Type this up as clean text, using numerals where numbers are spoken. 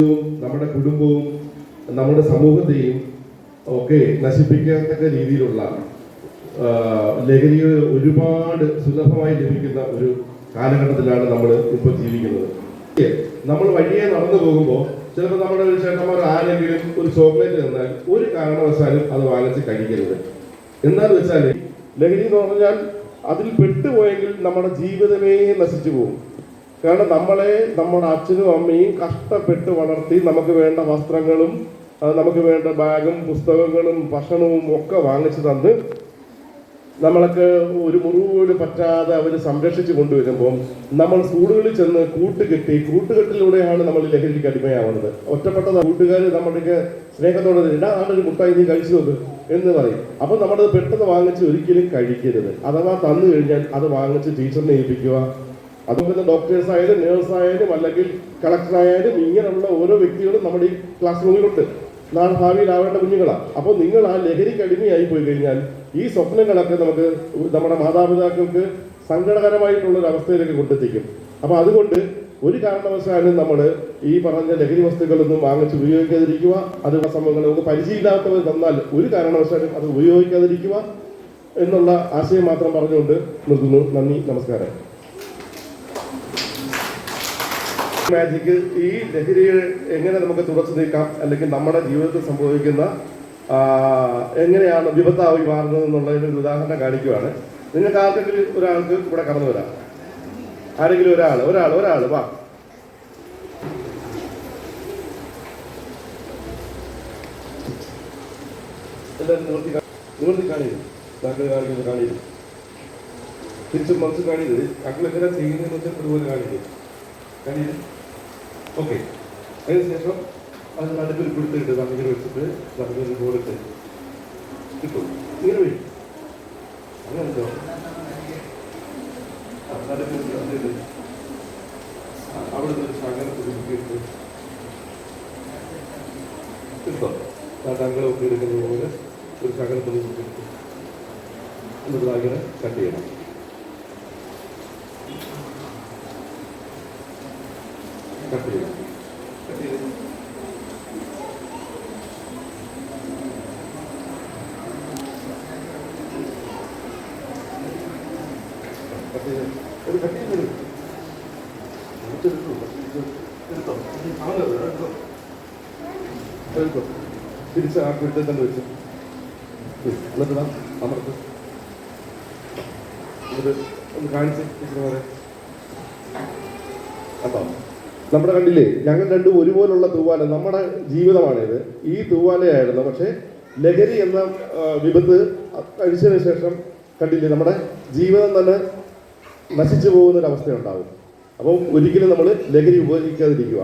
നമ്മുടെ കുടുംബവും നമ്മുടെ സമൂഹത്തെയും ഒക്കെ നശിപ്പിക്കത്തക്ക രീതിയിലുള്ള ലഹരികൾ ഒരുപാട് സുലഭമായി ലഭിക്കുന്ന ഒരു കാലഘട്ടത്തിലാണ് നമ്മൾ ഇപ്പോൾ ജീവിക്കുന്നത്. നമ്മൾ വഴിയെ നടന്നു പോകുമ്പോൾ ചിലപ്പോൾ നമ്മുടെ ഒരു ചേട്ടന്മാർ ആരെങ്കിലും ഒരു ചോക്ലേറ്റ് തന്നാൽ ഒരു കാരണവശാലും അത് വാങ്ങിച്ച് കഴിക്കരുത്. എന്താന്ന് വെച്ചാൽ ലഹരി എന്ന് പറഞ്ഞാൽ അതിൽ പെട്ടുപോയെങ്കിൽ നമ്മുടെ ജീവിതമേ നശിച്ചു പോകും. കാരണം നമ്മളെ നമ്മുടെ അച്ഛനും അമ്മയും കഷ്ടപ്പെട്ട് വളർത്തി നമുക്ക് വേണ്ട വസ്ത്രങ്ങളും നമുക്ക് വേണ്ട ബാഗും പുസ്തകങ്ങളും ഭക്ഷണവും ഒക്കെ വാങ്ങിച്ചു തന്ന് നമ്മൾക്ക് ഒരു മുറിവ് പറ്റാതെ അവർ സംരക്ഷിച്ച് കൊണ്ടുവരുമ്പോൾ നമ്മൾ സ്കൂളുകളിൽ ചെന്ന് കൂട്ടുകെട്ടിലൂടെയാണ് നമ്മൾ ലഹരിക്ക് അടിമയാവുന്നത്. ഒറ്റപ്പെട്ട കൂട്ടുകാർ നമ്മുടെ സ്നേഹത്തോടെ ആളൊരു മുട്ടായി നീ കഴിച്ചു നോക്ക് എന്ന് പറയും. അപ്പോൾ നമ്മളത് പെട്ടെന്ന് വാങ്ങിച്ച് ഒരിക്കലും കഴിക്കരുത്. അഥവാ തന്നു കഴിഞ്ഞാൽ അത് വാങ്ങിച്ച് ടീച്ചറിനെ ഏൽപ്പിക്കുക. അതുപോലെ ഡോക്ടേഴ്സ് ആയാലും നേഴ്സായാലും അല്ലെങ്കിൽ കളക്ടറായാലും ഇങ്ങനെയുള്ള ഓരോ വ്യക്തികളും നമ്മുടെ ഈ ക്ലാസ് റൂമിലുണ്ട്. നാളെ ഭാവിയിലാവേണ്ട കുഞ്ഞുങ്ങളാണ്. അപ്പോൾ നിങ്ങൾ ആ ലഹരിക്ക് അടിമയായി പോയി കഴിഞ്ഞാൽ ഈ സ്വപ്നങ്ങളൊക്കെ നമുക്ക് നമ്മുടെ മാതാപിതാക്കൾക്ക് സങ്കടകരമായിട്ടുള്ളൊരു അവസ്ഥയിലേക്ക് കൊണ്ടെത്തിക്കും. അപ്പോൾ അതുകൊണ്ട് ഒരു കാരണവശാലും നമ്മൾ ഈ പറഞ്ഞ ലഹരി വസ്തുക്കളൊന്നും വാങ്ങിച്ച് ഉപയോഗിക്കാതിരിക്കുക. അതുള്ള സംഭവങ്ങൾ നമുക്ക് പരിചയമില്ലാത്തവർ തന്നാൽ ഒരു കാരണവശാലും അത് ഉപയോഗിക്കാതിരിക്കുക എന്നുള്ള ആശയം മാത്രം പറഞ്ഞുകൊണ്ട് നിർത്തുന്നു. നന്ദി, നമസ്കാരം. മാജിക്ക് ഈ ലഹരിയെ എങ്ങനെ നമുക്ക് തുടച്ചു നീക്കാം, അല്ലെങ്കിൽ നമ്മുടെ ജീവിതത്തിൽ സംഭവിക്കുന്ന എങ്ങനെയാണ് വിപത്തായി മാറുന്നത് എന്നുള്ളതിന് ഒരു ഉദാഹരണം കാണിക്കുകയാണ്. നിങ്ങൾക്ക് ആർക്കെങ്കിലും ഒരാൾക്ക് ഇവിടെ കടന്നു വരാം. ആരെങ്കിലും ഒരാൾ വാ. എല്ലാവരും നിവർത്തി കാണിയത് താങ്കൾ കാണിയത് തിരിച്ചും മനസ്സിൽ കാണിയത് താങ്കൾ എങ്ങനെ ചെയ്യുന്നതെന്ന് വെച്ചാൽ ഇതുപോലെ കാണിയത്. ഓക്കെ, അതിനുശേഷം അത് നടുക്കൊരു പിടുത്തിട്ട് അങ്ങനെ വെച്ചിട്ട് നടുക്കൊരു ബോളിട്ട് കിട്ടും. ഇങ്ങനെ വഴി അങ്ങനെ ഉണ്ടോ? നടുക്കൊരു അവിടുന്ന് ഒരു ശകലം കുടുക്കിയിട്ട് കിട്ടോ? താങ്കളൊക്കെ എടുക്കുന്നത് പോലെ ഒരു ശകലത്തിൽ കുടുക്കിയിട്ട് എന്നിട്ട് അങ്ങനെ കട്ട് ചെയ്യണം. കട്ട് ചെയ്യണം. തിരിച്ച് ആ വീട്ടിൽ തന്നെ വെച്ച് എന്നിട്ട് അമർത്ത് എന്നിട്ട് ഒന്ന് കാണിച്ച് ടീച്ചർമാരെ. അപ്പം നമ്മുടെ കണ്ടില്ലേ, ഞങ്ങൾ രണ്ടും ഒരുപോലുള്ള തൂവാല, നമ്മുടെ ജീവിതമാണിത്. ഈ തൂവാലയായിരുന്നു. പക്ഷേ ലഹരി എന്ന വിപത്ത് കഴിച്ചതിന് ശേഷം കണ്ടില്ലേ, നമ്മുടെ ജീവിതം തന്നെ നശിച്ചു പോകുന്നൊരവസ്ഥയുണ്ടാവും. അപ്പം ഒരിക്കലും നമ്മൾ ലഹരി ഉപയോഗിക്കാതിരിക്കുക.